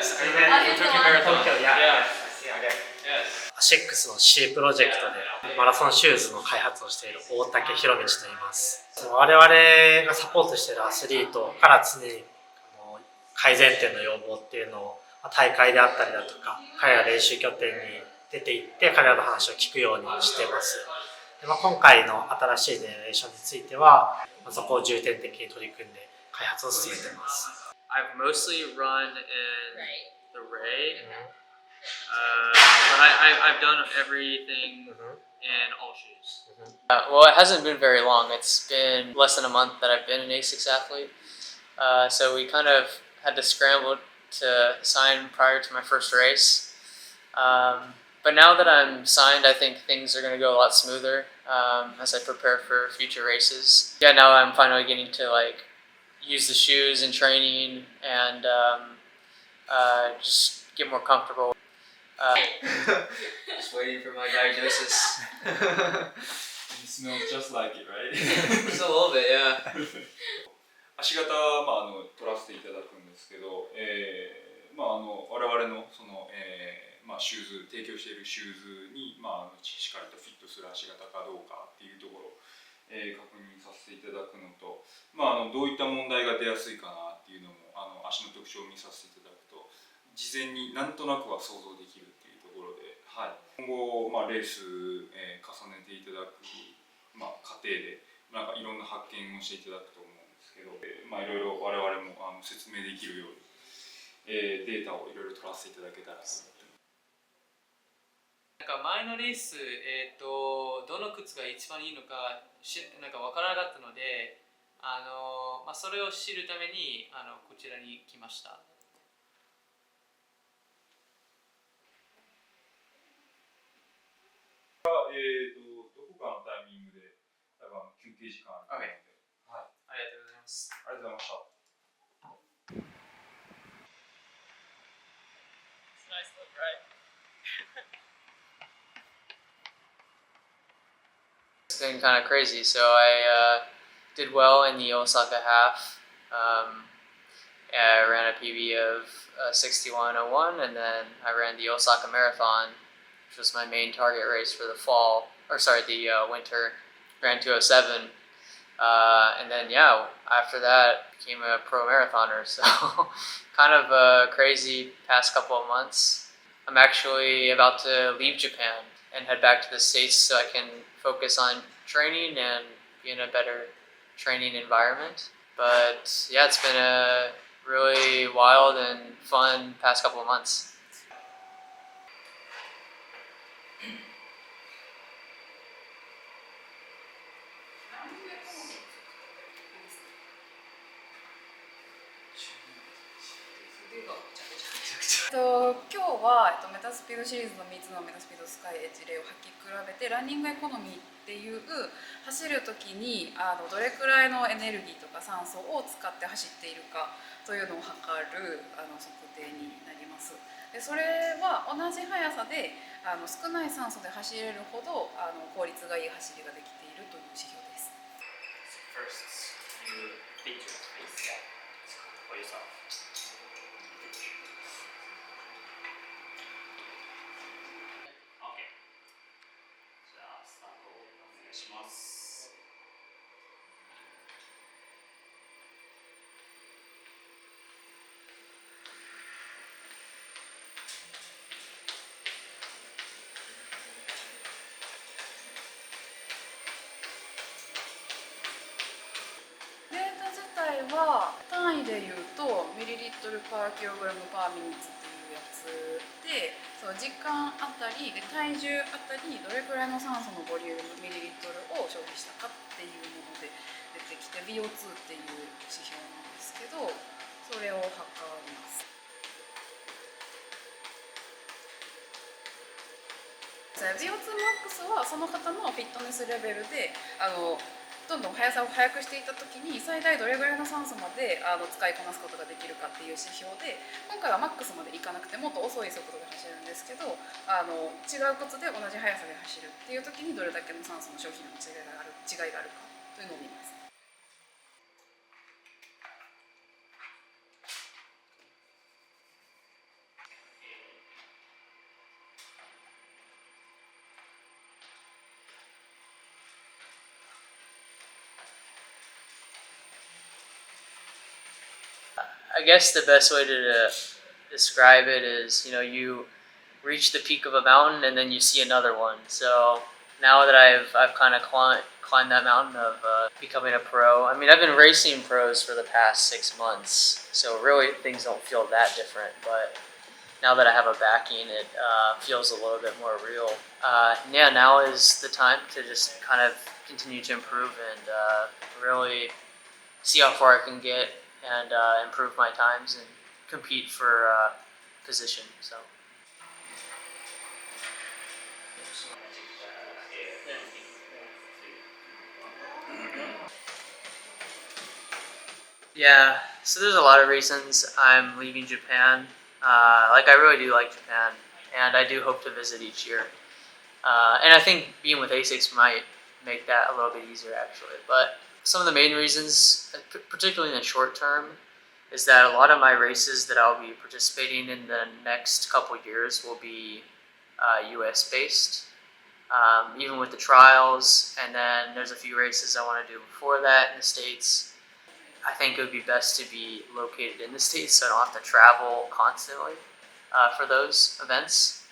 Yes, I did. Tokyo Marathon. Yes. Asics の C プロジェクトでマラソンシューズの開発をしている大竹博道と言います。我々がサポートしているアスリートから常に改善点の要望っていうのを大会であったりだとか彼ら練習拠点に出て行って彼らの話を聞くようにしています。で今回の新しいジェネレーションについてはそこを重点的に取り組んで開発を進めています。I've mostly run in the Ray, but I've done everything in all shoes. Well, it hasn't been very long. It's been less than a month that I've been an Asics athlete. So we kind of had to scramble to sign prior to my first race. But now that I'm signed, I think things are going to go a lot smoother as I prepare for future races. Yeah, now I'm finally getting to use the shoes in training and just get more comfortable. Just waiting for my diagnosis. It smells just like it, right? Just a little bit, yeah. 足型取らせていただくんですけど、我々のその、シューズ提供しているシューズに、しっかりとフィットする足型かどうかっていうところを、確認させていただくのと、どういった問題が出やすいかなっていうのも足の特徴を見させていただくと事前になんとなくは想像できるっていうところで、今後、レース、重ねていただく、過程でいろんな発見をしていただくと思うんですけど、いろいろ我々も説明できるように、データをいろいろ取らせていただけたらと思ってます。前のレース、どの靴が一番いいのか分からなかったので、それを知るためにこちらに来ました。どこかのタイミングで多分休憩時間あるので、ありがとうございます。ありがとうございました。It's a nice look, right? It's been kind of crazy. So I did well in the Osaka half. I ran a PB of 61:01, and then I ran the Osaka Marathon, which was my main target race for the fall, the winter. Ran 2:07, and then after that became a pro marathoner. So kind of a crazy past couple of months. I'm actually about to leave Japan and head back to the States so I can focus on training and be in a better training environment. But yeah, it's been a really wild and fun past couple of months. 今日は、メタスピードシリーズの3つのメタスピードスカイエッジレイを履き比べてランニングエコノミーっていう走る時にどれくらいのエネルギーとか酸素を使って走っているかというのを測る測定になります。でそれは同じ速さで少ない酸素で走れるほど効率がいい走りができているという指標です。First, you beat your face for yourself. Okay. じゃあスタートをお願いします。は単位で言うとミリリットルパーキログラムパーミニッツっていうやつで、時間あたりで体重あたりどれくらいの酸素のボリュームミリリットルを消費したかっていうもので出てきて VO2 っていう指標なんですけど、それを測ります。VO2 マックスはその方のフィットネスレベルでどんどん速さを速くしていった時に最大どれぐらいの酸素まで使いこなすことができるかっていう指標で、今回はマックスまでいかなくてもっと遅い速度で走るんですけど、違う靴で同じ速さで走るっていう時にどれだけの酸素の消費の違いがあるかというのを見ます。I guess the best way to describe it is, you reach the peak of a mountain and then you see another one. So now that I've kind of climbed that mountain of becoming a pro. I mean, I've been racing pros for the past 6 months, so really things don't feel that different. But now that I have a backing, it feels a little bit more real. Yeah, now is the time to just kind of continue to improve and really see how far I can get and improve my times and compete for position. So. Yeah, so there's a lot of reasons I'm leaving Japan. I really do like Japan, and I do hope to visit each year. And I think being with Asics might make that a little bit easier, actually. But some of the main reasons, particularly in the short term, is that a lot of my races that I'll be participating in the next couple years will be US based, even with the trials. And then there's a few races I want to do before that in the States. I think it would be best to be located in the States so I don't have to travel constantly for those events.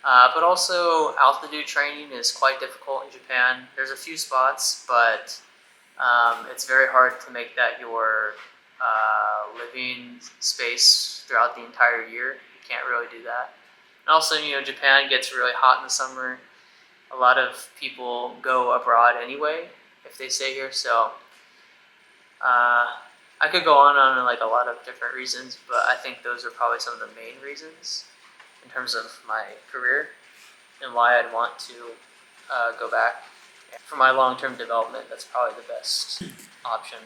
But also, altitude training is quite difficult in Japan. There's a few spots, but it's very hard to make that your living space throughout the entire year. You can't really do that. And also, Japan gets really hot in the summer. A lot of people go abroad anyway if they stay here, so I could go on like a lot of different reasons, but I think those are probably some of the main reasons in terms of my career and why I'd want to go back. For my long-term development, that's probably the best option.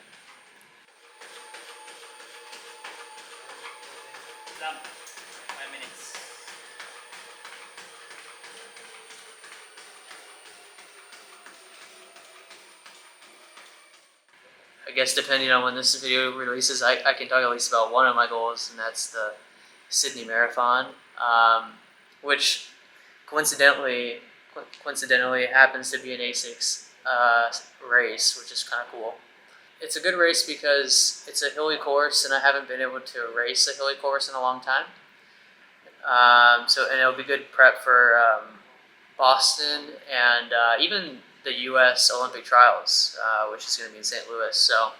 I guess depending on when this video releases, I can talk at least about one of my goals, and that's the Sydney Marathon, which coincidentally happens to be an Asics race, which is kind of cool. It's a good race because it's a hilly course, and I haven't been able to race a hilly course in a long time. And it'll be good prep for Boston and even the U.S. Olympic trials, which is going to be in St. Louis. So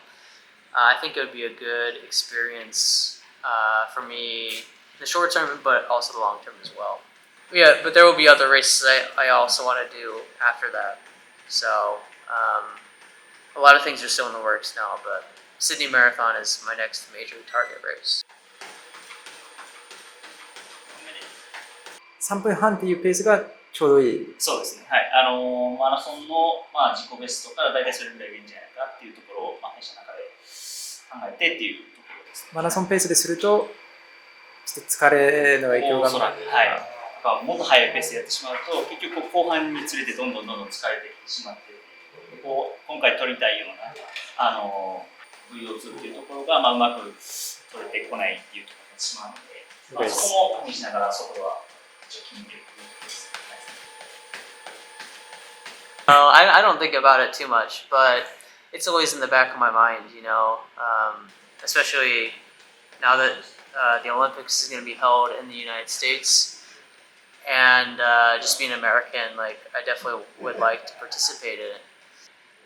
I think it would be a good experience for me in the short term, but also the long term as well. Yeah, but there will be other races I also want to do after that. So a lot of things are still in the works now, but Sydney Marathon is my next major target race. 3分半っていうペースがちょうどいい。そうですね。はい。マラソンの、自己ベストから大体それぐらいがいいんじゃないかっていうところを、弊社の中で考えてっていうところですね。マラソンペースですると、ちょっと疲れの影響が。はい。もっと速いペースでやってしまうと、結局後半につれてどんどん疲れてきてしまって、今回取りたいようなVO2 っていうところが、うまく取れてこないっていうところになってしまうので、そこも気にしながらそこは気に入っているということです。I don't think about it too much, but it's always in the back of my mind, especially now that the Olympics is going to be held in the United States, and just being American, I definitely would like to participate in it.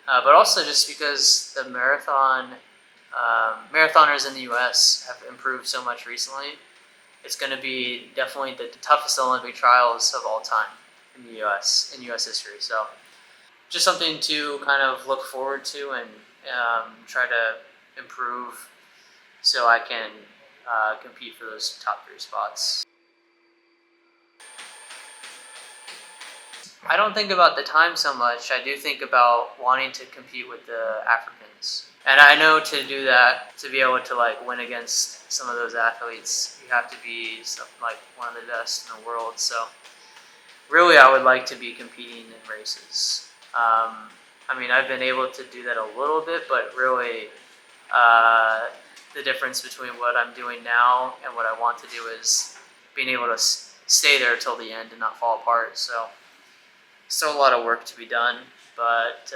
But also just because the marathoners in the US have improved so much recently, it's going to be definitely the toughest Olympic trials of all time in the US, in US history. So just something to kind of look forward to and try to improve so I can compete for those top 3 spots. I don't think about the time so much. I do think about wanting to compete with the Africans. And I know to do that, to be able to win against some of those athletes, you have to be one of the best in the world. So really I would like to be competing in races. I've been able to do that a little bit, but really the difference between what I'm doing now and what I want to do is being able to stay there till the end and not fall apart. So still a lot of work to be done, but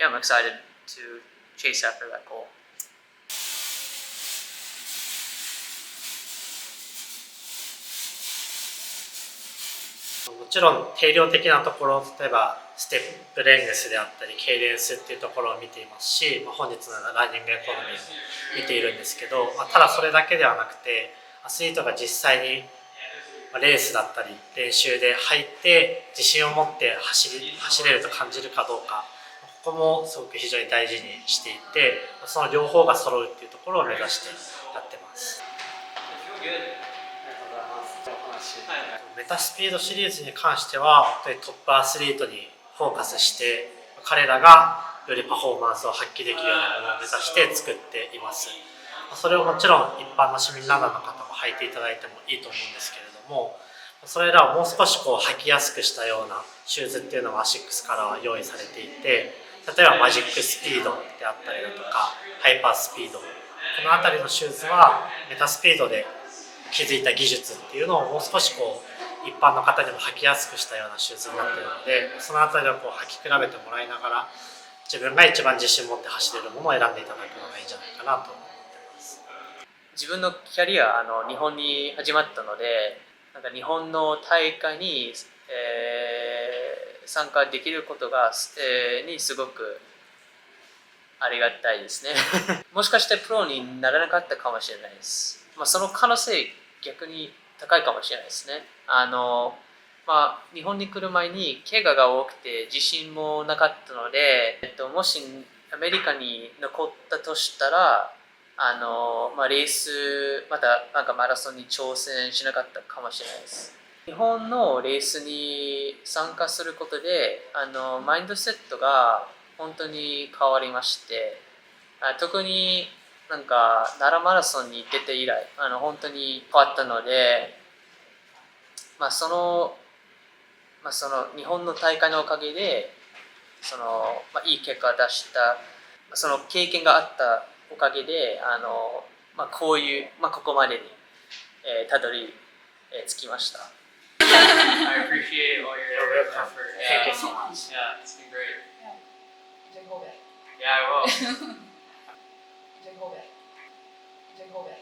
I'm excited to chase after that goal. もちろん定量的なところ、例えばステップレングスであったりケイデンスっていうところを見ていますし、本日のランニングエコノミーも見ているんですけど、ただそれだけではなくてアスリートが実際にレースだったり練習で入って自信を持って走れると感じるかどうか、ここもすごく非常に大事にしていて、その両方が揃うっていうところを目指してやってます。メタスピードシリーズに関してはトップアスリートにフォーカスして、彼らがよりパフォーマンスを発揮できるようなものを目指して作っています。それをもちろん一般の市民ランナーの方も履いていただいてもいいと思うんですけれども、それらをもう少し履きやすくしたようなシューズっていうのが Asics からは用意されていて、例えばマジックスピードであったりだとかハイパースピード、この辺りのシューズはメタスピードで築いた技術っていうのをもう少し一般の方にも履きやすくしたようなシューズになっているので、その辺りを履き比べてもらいながら自分が一番自信を持って走れるものを選んでいただくのがいいんじゃないかなと思っています。自分のキャリア日本に始まったので、なんか日本の大会に、参加できることが、にすごくありがたいですねもしかしてプロにならなかったかもしれないです。その可能性逆に高いかもしれないですね。日本に来る前に怪我が多くて自信もなかったので、もしアメリカに残ったとしたらレースまたなんかマラソンに挑戦しなかったかもしれないです。日本のレースに参加することでマインドセットが本当に変わりまして、特になんか奈良マラソンに出て以来本当に変わったので、その日本の大会のおかげでいい結果を出したその経験があったおかげでこういう、ここまでに、たどり着きました。I appreciate all your effort. Thank you so much. Yeah, it's been great. Jacobe. Yeah, I will. Jacobe. Jacobe.